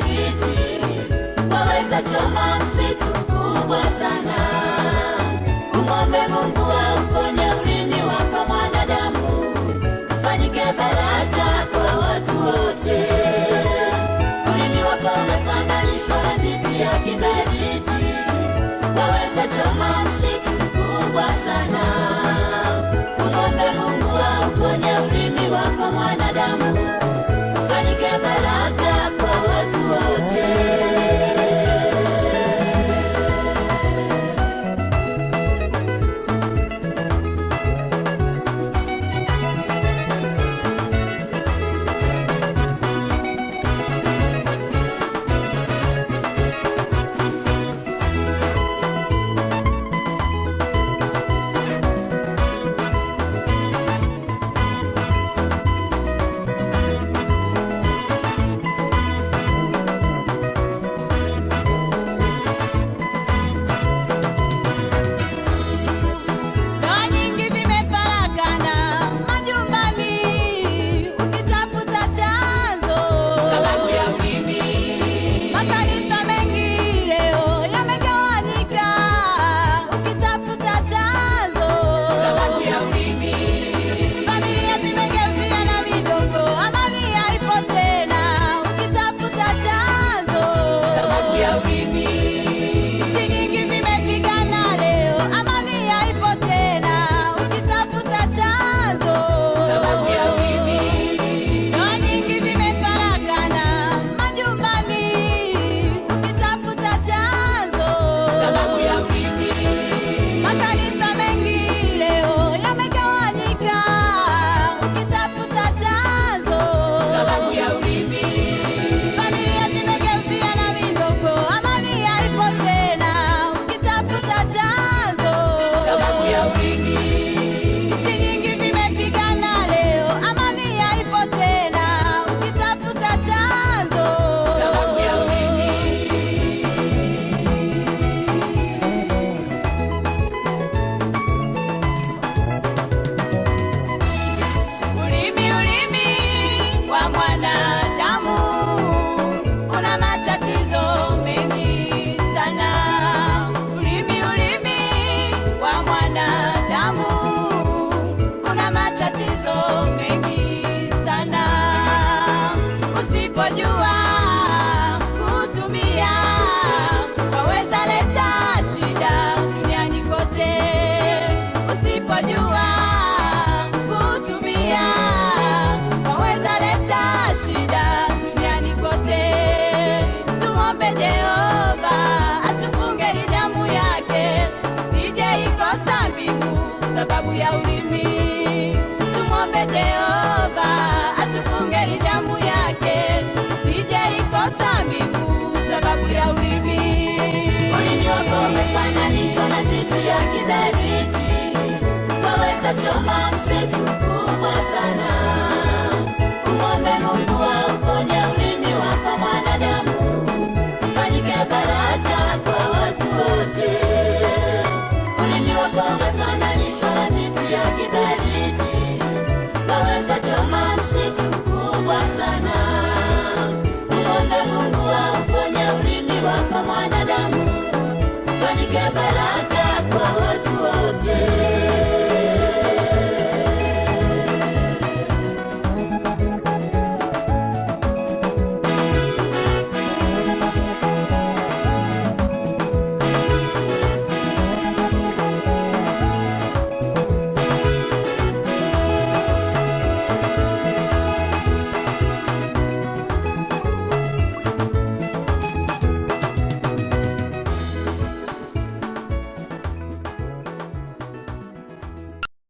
kiberiti, waweza choma msitu kubwa sana. Umwombe Mungu auponye ulimi wako mwanadamu, ufanyike baraka kwa watu wote. Ulimi wako umefananishwa na jiti ya kiberiti, waweza choma msitu kubwa sana. Umwombe Mungu auponye ulimi wako mwanadamu, ufanyike baraka kwa watu wote. Sababu ya ulimi, tumwombe Jehova atufunge ridamu yake, sije ikosa mbingu sababu ya ulimi. Ulimi wako umefananishwa na jiti ya kiberiti, waweza choma msitu kubwa sana. Umwombe Mungu auponye ulimi wako mwanadamu, ufanyike baraka kwa watu wote. Ulimi wako umefananishwa na jiti ya kiberiti, waweza choma msitu kubwa sana.